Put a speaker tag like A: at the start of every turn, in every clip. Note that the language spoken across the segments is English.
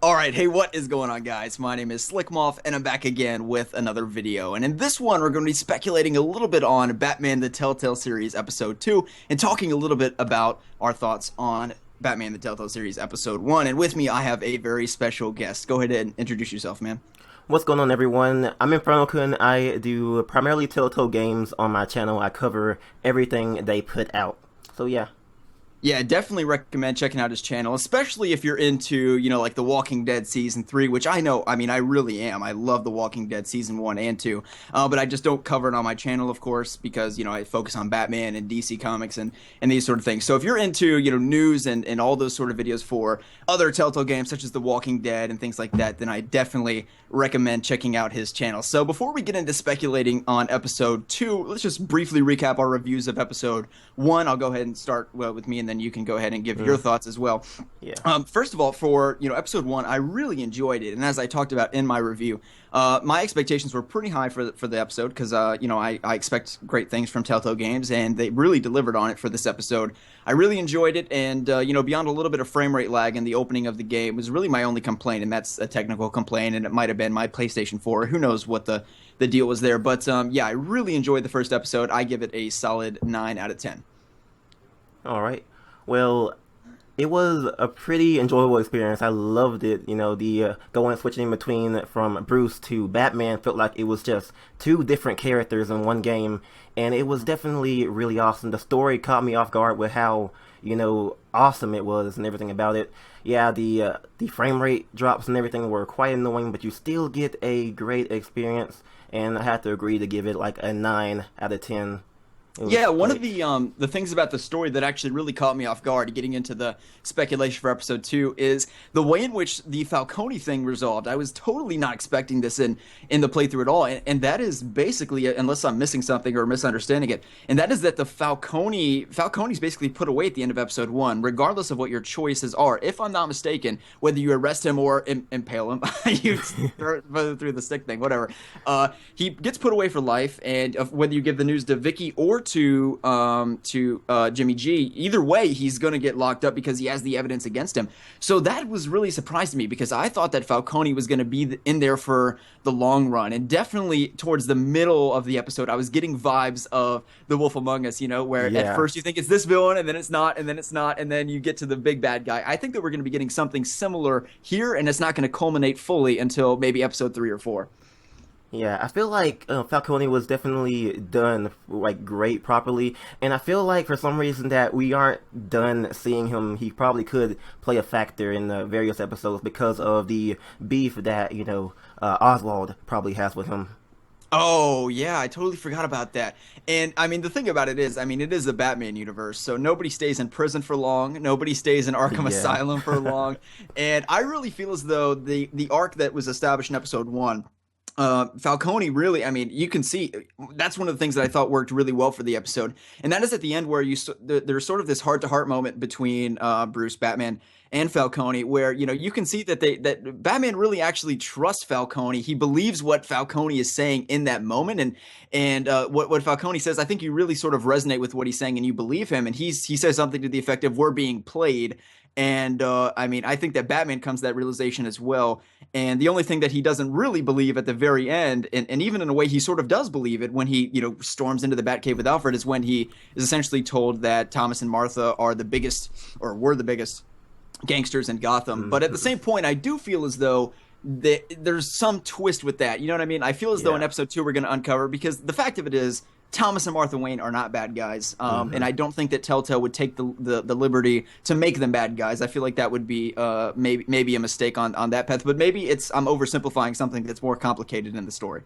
A: Alright, hey, what is going on, guys? My name is Slcmof, and I'm back again with another video. And in this one, we're going to be speculating a little bit on Batman the Telltale Series Episode 2, and talking a little bit about our thoughts on Batman the Telltale Series Episode 1. And with me, I have a very special guest. Go ahead and introduce yourself, man.
B: What's going on, everyone? I'm InfernoKun. I do primarily Telltale Games on my channel. I cover everything they put out. So yeah.
A: Yeah, definitely recommend checking out his channel, especially if you're into, like The Walking Dead Season 3, which I know, I really am. I love The Walking Dead Season 1 and 2, but I just don't cover it on my channel, of course, because, I focus on Batman and DC Comics and these sort of things. So if you're into, news and all those sort of videos for other Telltale games, such as The Walking Dead and things like that, then I definitely recommend checking out his channel. So before we get into speculating on Episode 2, let's just briefly recap our reviews of Episode 1. I'll go ahead and start with me, and then you can go ahead and give your thoughts as well.
B: Yeah.
A: First of all, for Episode 1, I really enjoyed it, and as I talked about in my review, my expectations were pretty high for the episode because I expect great things from Telltale Games, and they really delivered on it for this episode. I really enjoyed it, and beyond a little bit of frame rate lag in the opening of the game was really my only complaint, and that's a technical complaint, and it might have been my PlayStation 4. Who knows what the deal was there? But yeah, I really enjoyed the first episode. I give it a solid 9 out of 10.
B: All right. Well, it was a pretty enjoyable experience. I loved it. The going switching between from Bruce to Batman felt like it was just two different characters in one game, and it was definitely really awesome. The story caught me off guard with how awesome it was and everything about it. Yeah, the frame rate drops and everything were quite annoying, but you still get a great experience, and I have to agree to give it like a 9 out of 10.
A: Yeah, one of the things about the story that actually really caught me off guard, getting into the speculation for Episode 2, is the way in which the Falcone thing resolved. I was totally not expecting this in the playthrough at all, and that is basically, unless I'm missing something or misunderstanding it, and that is that the Falcone's basically put away at the end of Episode 1, regardless of what your choices are. If I'm not mistaken, whether you arrest him or impale him, you through the stick thing, whatever, he gets put away for life, and whether you give the news to Vicky or to Jimmy G, either way he's going to get locked up because he has the evidence against him. So that was really surprising to me, because I thought that Falcone was going to be in there for the long run, and definitely towards the middle of the episode I was getting vibes of The Wolf Among Us, where at first you think it's this villain, and then it's not, and then it's not, and then you get to the big bad guy. I think that we're going to be getting something similar here, and it's not going to culminate fully until maybe Episode 3 or 4.
B: Yeah, I feel like Falcone was definitely done great properly, and I feel like for some reason that we aren't done seeing him. He probably could play a factor in the various episodes because of the beef that Oswald probably has with him.
A: Oh, yeah, I totally forgot about that. And, the thing about it is, it is the Batman universe, so nobody stays in prison for long, nobody stays in Arkham Asylum for long, and I really feel as though the arc that was established in Episode 1, Falcone really, you can see that's one of the things that I thought worked really well for the episode, and that is at the end where there's sort of this heart-to-heart moment between Bruce, Batman, and Falcone, where you can see that Batman really actually trusts Falcone. He believes what Falcone is saying in that moment, and what Falcone says. I think you really sort of resonate with what he's saying, and you believe him. And he says something to the effect of "We're being played." And I think that Batman comes to that realization as well. And the only thing that he doesn't really believe at the very end, and even in a way he sort of does believe it when he storms into the Batcave with Alfred, is when he is essentially told that Thomas and Martha are the biggest, or were the biggest, gangsters in Gotham. Mm-hmm. But at the same point, I do feel as though there's some twist with that. You know what I mean? I feel as though in Episode 2 we're going to uncover, because the fact of it is, Thomas and Martha Wayne are not bad guys, and I don't think that Telltale would take the liberty to make them bad guys. I feel like that would be maybe a mistake on that path, but maybe I'm oversimplifying something that's more complicated in the story.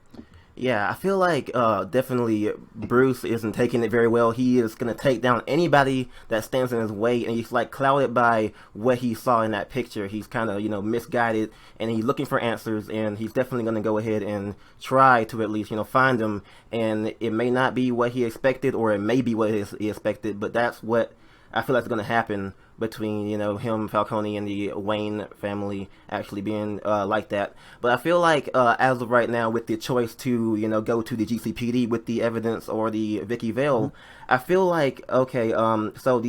B: Yeah, I feel like definitely Bruce isn't taking it very well. He is going to take down anybody that stands in his way, and he's clouded by what he saw in that picture. He's kind of, misguided, and he's looking for answers, and he's definitely going to go ahead and try to at least, find them. And it may not be what he expected, or it may be what he expected, but that's what I feel like is going to happen between, him, Falcone, and the Wayne family actually being like that. But I feel like as of right now, with the choice to, go to the GCPD with the evidence or the Vicky Vale, I feel like, okay, so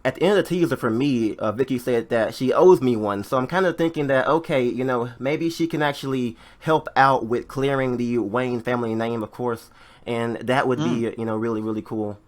B: at the end of the teaser for me, Vicky said that she owes me one. So I'm kind of thinking that, okay, maybe she can actually help out with clearing the Wayne family name, of course, and that would be, really, really cool.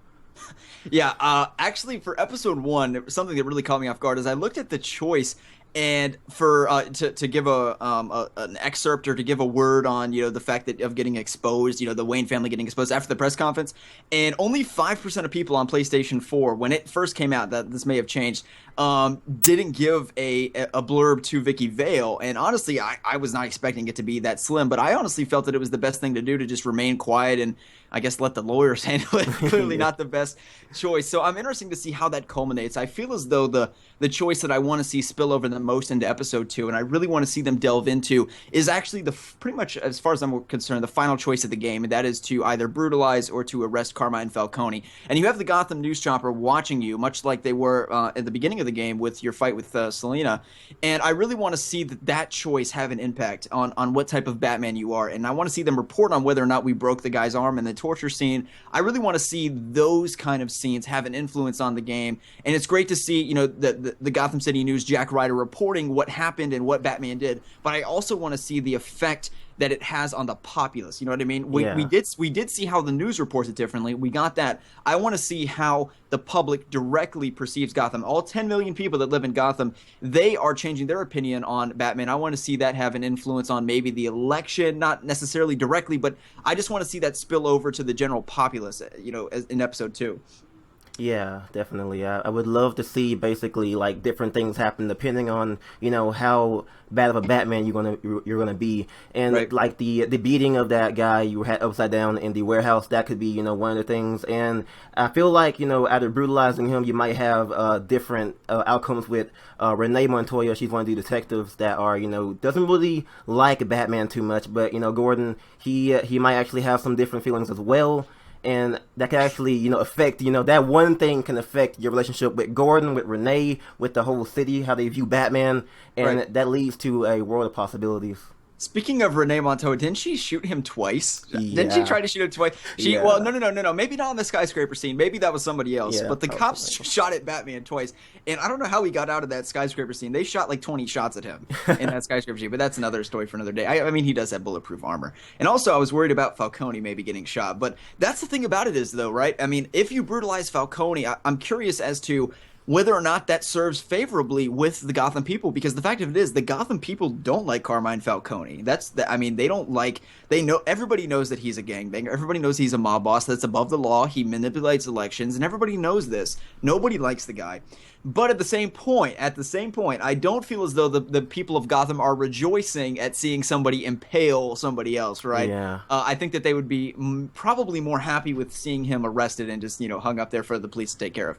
A: Yeah, actually, for episode one, something that really caught me off guard is I looked at the choice, and for to give an excerpt or to give a word on the fact that of getting exposed, the Wayne family getting exposed after the press conference, and only 5% of people on PlayStation 4 when it first came out, that this may have changed, didn't give a blurb to Vicky Vale, and honestly, I was not expecting it to be that slim, but I honestly felt that it was the best thing to do to just remain quiet and I guess let the lawyers handle it. Clearly
B: Yeah.
A: not the best choice. So I'm interested to see how that culminates. I feel as though the choice that I want to see spill over the most into episode 2, and I really want to see them delve into, is actually pretty much, as far as I'm concerned, the final choice of the game, and that is to either brutalize or to arrest Carmine Falcone. And you have the Gotham News Chopper watching you, much like they were at the beginning of the game with your fight with Selina. And I really want to see that choice have an impact on what type of Batman you are. And I want to see them report on whether or not we broke the guy's arm in the torture scene. I really want to see those kind of scenes have an influence on the game. And it's great to see, the Gotham City News Jack Ryder reporting what happened and what Batman did. But I also want to see the effect that it has on the populace. You know what I mean? We did see how the news reports it differently. We got that. I want to see how the public directly perceives Gotham. All 10 million people that live in Gotham, they are changing their opinion on Batman. I want to see that have an influence on maybe the election, not necessarily directly, but I just want to see that spill over to the general populace, in episode 2.
B: Yeah, definitely. I would love to see basically like different things happen depending on how bad of a Batman you're gonna be, and
A: Right.
B: like the beating of that guy you had upside down in the warehouse, that could be one of the things. And I feel like either brutalizing him, you might have different outcomes with Renee Montoya. She's one of the detectives that are doesn't really like Batman too much, but Gordon, he might actually have some different feelings as well. And that can actually, affect, that one thing can affect your relationship with Gordon, with Renee, with the whole city, how they view Batman, and
A: Right.
B: that leads to a world of possibilities.
A: Speaking of Renee Montoya, didn't she shoot him twice? Didn't she
B: Yeah.
A: try to shoot him twice?
B: Yeah.
A: Well, no. Maybe not on the skyscraper scene. Maybe that was somebody else.
B: Yeah,
A: But the
B: probably
A: cops
B: somebody else.
A: shot at Batman twice, and I don't know how he got out of that skyscraper scene. They shot like 20 shots at him in that skyscraper scene, but that's another story for another day. I mean, he does have bulletproof armor, and also I was worried about Falcone maybe getting shot. But that's the thing about it is, though, right? I mean, if you brutalize Falcone, I'm curious as to whether or not that serves favorably with the Gotham people, because the fact of it is the Gotham people don't like Carmine Falcone. They don't like, everybody knows that he's a gangbanger. Everybody knows he's a mob boss that's above the law. He manipulates elections, and everybody knows this. Nobody likes the guy. But at the same point, I don't feel as though the people of Gotham are rejoicing at seeing somebody impale somebody else, right?
B: Yeah.
A: I think that they would be probably more happy with seeing him arrested and just, hung up there for the police to take care of.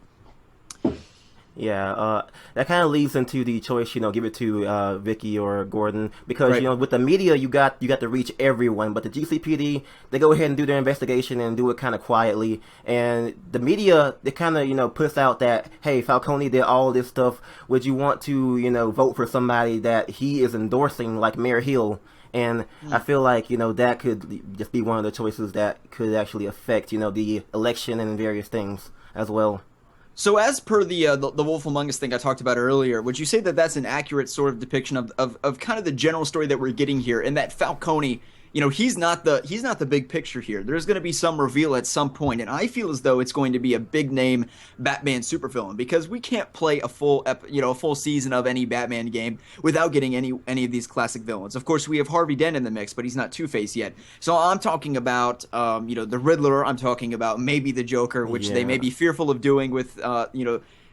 B: Yeah, that kind of leads into the choice, give it to Vicky or Gordon, because
A: Right.
B: with the media you got to reach everyone, but the GCPD, they go ahead and do their investigation and do it kind of quietly, and the media, they kind of puts out that, hey, Falcone did all this stuff. Would you want to vote for somebody that he is endorsing, like Mayor Hill? And I feel like that could just be one of the choices that could actually affect the election and various things as well.
A: So as per the Wolf Among Us thing I talked about earlier, would you say that that's an accurate sort of depiction of kind of the general story that we're getting here, and that Falcone, he's not the big picture here. There's going to be some reveal at some point, and I feel as though it's going to be a big name Batman supervillain, because we can't play a full season of any Batman game without getting any of these classic villains. Of course, we have Harvey Dent in the mix, but he's not Two-Face yet. So I'm talking about the Riddler. I'm talking about maybe the Joker, which they may be fearful of doing with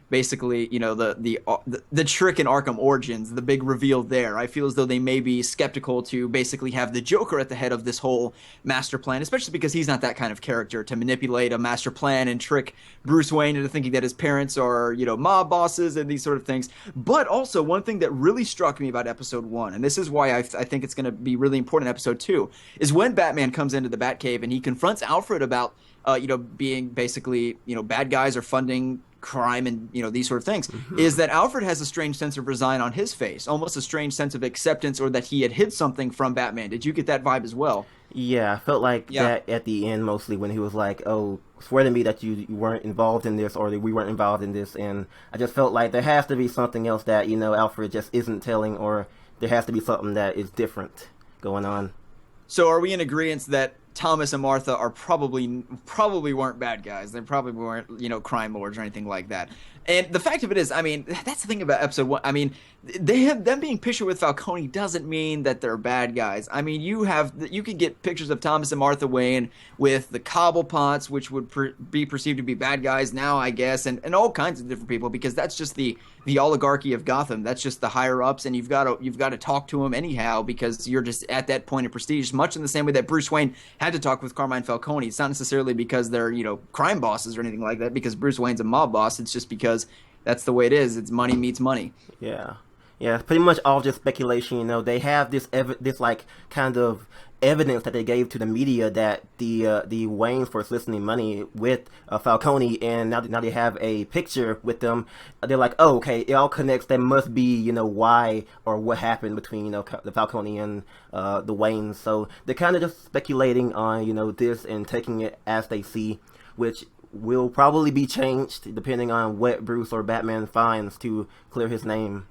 A: basically, the trick in Arkham Origins, the big reveal there. I feel as though they may be skeptical to basically have the Joker at the head of this whole master plan, especially because he's not that kind of character to manipulate a master plan and trick Bruce Wayne into thinking that his parents are, mob bosses and these sort of things. But also, one thing that really struck me about episode 1, and this is why I think it's going to be really important in episode 2, is when Batman comes into the Batcave and he confronts Alfred about being basically, bad guys are funding crime and these sort of things, is that Alfred has a strange sense of resign on his face, almost a strange sense of acceptance, or that he had hid something from Batman. Did you get that vibe as well?
B: Yeah, I felt like that at the end, mostly when he was like, "Oh, swear to me that you weren't involved in this, or that we weren't involved in this." And I just felt like there has to be something else that Alfred just isn't telling, or there has to be something that is different going on.
A: So are we in agreement that Thomas and Martha are probably weren't bad guys? They probably weren't crime lords or anything like that. And the fact of it is, I mean, that's the thing about episode 1. I mean, them being pictured with Falcone doesn't mean that they're bad guys. I mean, you can get pictures of Thomas and Martha Wayne with the Cobblepots, which would be perceived to be bad guys now, I guess, and all kinds of different people, because that's just the oligarchy of Gotham. That's just the higher ups, and you've got to talk to them anyhow, because you're just at that point of prestige, much in the same way that Bruce Wayne had to talk with Carmine Falcone. It's not necessarily because they're crime bosses or anything like that, because Bruce Wayne's a mob boss. It's just because that's the way it is. It's money meets money.
B: Yeah, it's pretty much all just speculation. They have this like kind of evidence that they gave to the media that the Waynes were soliciting money with Falcone, and now they have a picture with them. They're like, oh, okay, it all connects. There must be why or what happened between the Falcone and the Waynes. So they're kind of just speculating on this and taking it as they see, which will probably be changed depending on what Bruce or Batman finds to clear his name.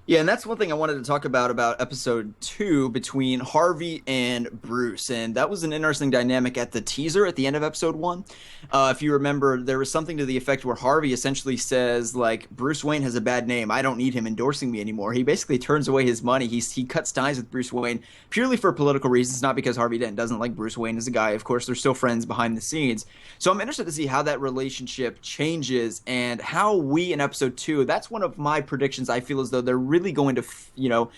A: Yeah, and that's one thing I wanted to talk about episode 2 between Harvey and Bruce. And that was an interesting dynamic at the teaser at the end of episode 1. If you remember, there was something to the effect where Harvey essentially says, like, Bruce Wayne has a bad name. I don't need him endorsing me anymore. He basically turns away his money. He cuts ties with Bruce Wayne purely for political reasons, not because Harvey Dent doesn't like Bruce Wayne as a guy. Of course, they're still friends behind the scenes. So I'm interested to see how that relationship changes and how we in episode 2, that's one of my predictions. I feel as though they're really going to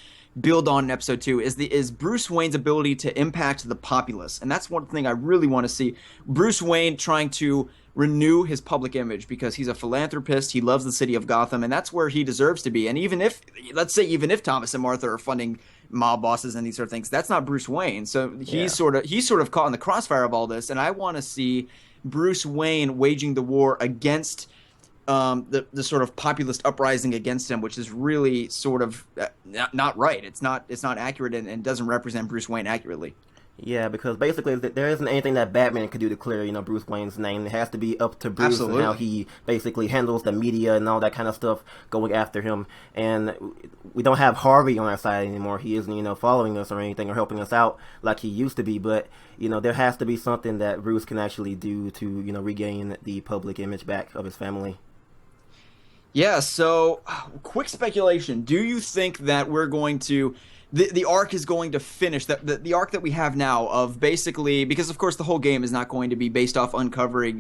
A: build on in episode 2 is Bruce Wayne's ability to impact the populace. And that's one thing I really want to see. Bruce Wayne trying to renew his public image, because he's a philanthropist, he loves the city of Gotham, and that's where he deserves to be. And even if Thomas and Martha are funding mob bosses and these sort of things, that's not Bruce Wayne. So he's sort of caught in the crossfire of all this, and I want to see Bruce Wayne waging the war against the sort of populist uprising against him, which is really sort of not right. It's not accurate and doesn't represent Bruce Wayne accurately.
B: Yeah, because basically there isn't anything that Batman could do to clear, Bruce Wayne's name. It has to be up to Bruce. Absolutely. And how he basically handles the media and all that kind of stuff going after him. And we don't have Harvey on our side anymore. He isn't, following us or anything or helping us out like he used to be. But, there has to be something that Bruce can actually do to, regain the public image back of his family.
A: Yeah, so quick speculation. Do you think that we're going to the arc is going to finish the arc that we have now of basically, because of course the whole game is not going to be based off uncovering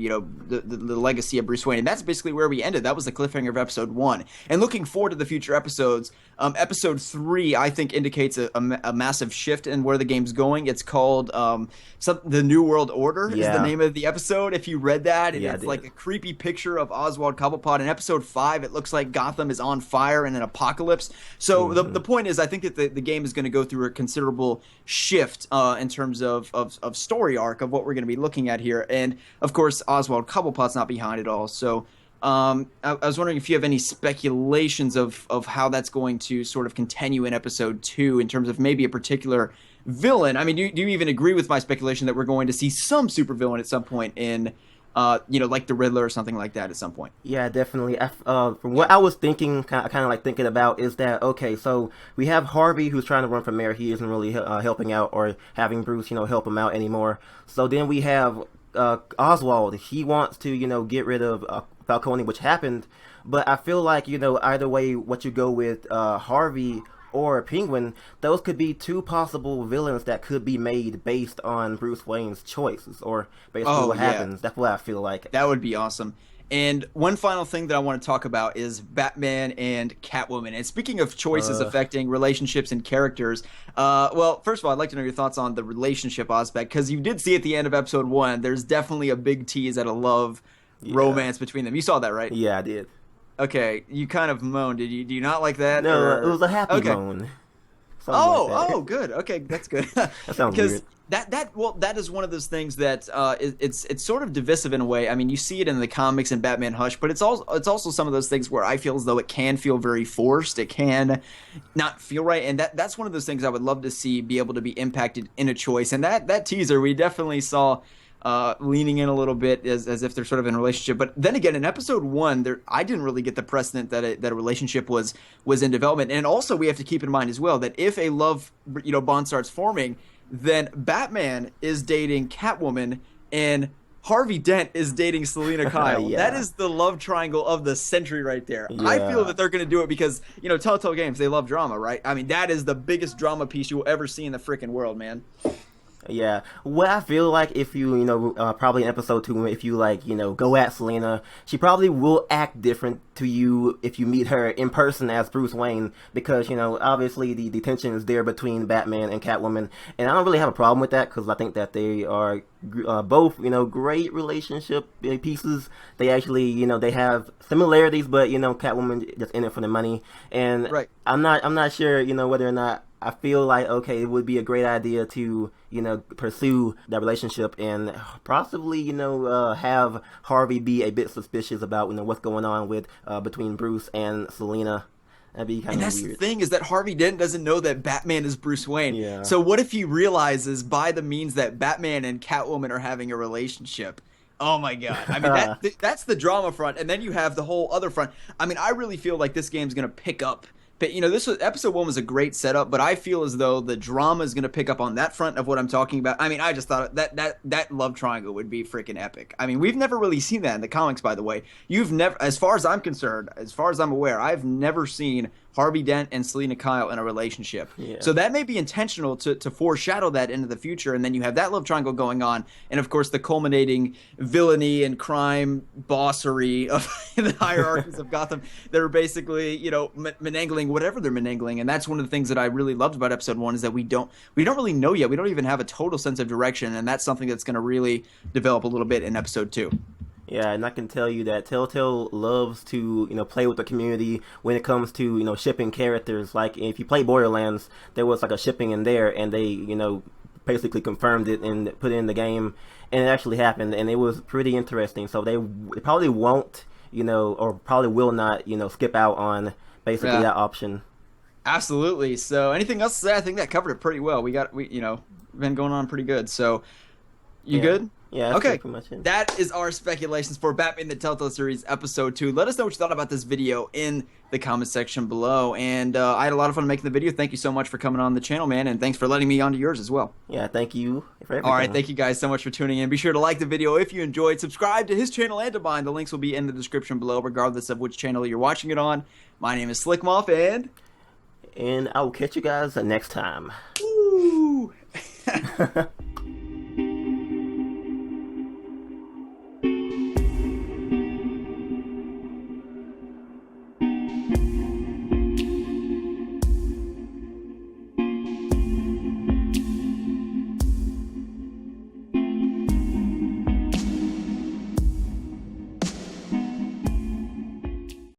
A: the legacy of Bruce Wayne, and that's basically where we ended. That was the cliffhanger of episode 1, and looking forward to the future episodes. Episode 3 I think indicates a massive shift in where the game's going. It's called the New World Order is the name of the episode. If you read that, and it's like a creepy picture of Oswald Cobblepot. In episode 5 it looks like Gotham is on fire in an apocalypse. So the point is, I think that the game is going to go through a considerable shift in terms of story arc of what we're going to be looking at here. And of course Oswald Cobblepot's not behind it all. So I was wondering if you have any speculations of how that's going to sort of continue in episode 2 in terms of maybe a particular villain. I mean, do you even agree with my speculation that we're going to see some supervillain at some point in like the Riddler or something like that at some point?
B: Yeah, definitely. From what I was thinking, kind of like thinking about, is that, okay, so we have Harvey who's trying to run for mayor. He isn't really helping out or having Bruce, help him out anymore. So then we have Oswald. He wants to, get rid of Falcone, which happened. But I feel like, either way, what you go with Harvey or Penguin, those could be two possible villains that could be made based on Bruce Wayne's choices or based on what happens. That's what I feel like.
A: That would be awesome. And one final thing that I want to talk about is Batman and Catwoman. And speaking of choices affecting relationships and characters, well, first of all, I'd like to know your thoughts on the relationship aspect, because you did see at the end of episode 1, there's definitely a big tease at a love romance between them. You saw that, right?
B: Yeah, I did.
A: Okay, you kind of moaned. Do you not like that?
B: No, it was a happy moan. something like that.
A: Oh, good. Okay, that's good.
B: That sounds
A: Because
B: weird.
A: that is one of those things that it's sort of divisive in a way. I mean, you see it in the comics and Batman Hush, but it's also some of those things where I feel as though it can feel very forced. It can not feel right, and that's one of those things I would love to see be able to be impacted in a choice. And that teaser, we definitely saw leaning in a little bit as if they're sort of in a relationship. But then again, in episode 1, I didn't really get the precedent that a relationship was in development. And also, we have to keep in mind as well that if a love bond starts forming, then Batman is dating Catwoman and Harvey Dent is dating Selena Kyle.
B: Yeah.
A: That is the love triangle of the century right there.
B: Yeah.
A: I feel that they're going to do it because, Telltale Games, they love drama, right? I mean, that is the biggest drama piece you will ever see in the freaking world, man.
B: Yeah, what I feel like if you, probably in episode 2, if you, go at Selena, she probably will act different to you if you meet her in person as Bruce Wayne, because, obviously the tension is there between Batman and Catwoman, and I don't really have a problem with that, because I think that they are both, great relationship pieces. They actually, they have similarities, but, Catwoman just in it for the money, and
A: right.
B: I'm not sure, whether or not I feel like, okay, it would be a great idea to, pursue that relationship and possibly, have Harvey be a bit suspicious about, what's going on with between Bruce and Selena. That'd be kind of weird.
A: And that's the thing, is that Harvey Dent doesn't know that Batman is Bruce Wayne.
B: Yeah.
A: So what if he realizes by the means that Batman and Catwoman are having a relationship? Oh my god. I mean, that's the drama front. And then you have the whole other front. I mean, I really feel like this game's going to pick up. But, episode 1 was a great setup, but I feel as though the drama is going to pick up on that front of what I'm talking about. I mean, I just thought that love triangle would be freaking epic. I mean, we've never really seen that in the comics, by the way. You've never, as far as I'm concerned, as far as I'm aware, I've never seen Harvey Dent and Selena Kyle in a relationship.
B: Yeah.
A: So that may be intentional to foreshadow that into the future, and then you have that love triangle going on, and of course the culminating villainy and crime bossery of the hierarchies of Gotham that are basically, menangling whatever they're menangling. And that's one of the things that I really loved about episode 1, is that we don't really know yet. We don't even have a total sense of direction, and that's something that's going to really develop a little bit in episode 2.
B: Yeah, and I can tell you that Telltale loves to, play with the community when it comes to, shipping characters. Like, if you play Borderlands, there was, a shipping in there, and they, basically confirmed it and put it in the game, and it actually happened, and it was pretty interesting. So they probably won't, or probably will not, skip out on basically that option.
A: Absolutely. So anything else to say? I think that covered it pretty well. We been going on pretty good. So you good?
B: Yeah,
A: okay.
B: Pretty much it.
A: That is our speculations for Batman the Telltale Series Episode 2. Let us know what you thought about this video in the comment section below. And I had a lot of fun making the video. Thank you so much for coming on the channel, man. And thanks for letting me onto yours as well.
B: Yeah, thank you for everything.
A: All right, thank you guys so much for tuning in. Be sure to like the video if you enjoyed. Subscribe to his channel and to mine. The links will be in the description below, regardless of which channel you're watching it on. My name is Slcmof, and
B: I will catch you guys next time.
A: Woo!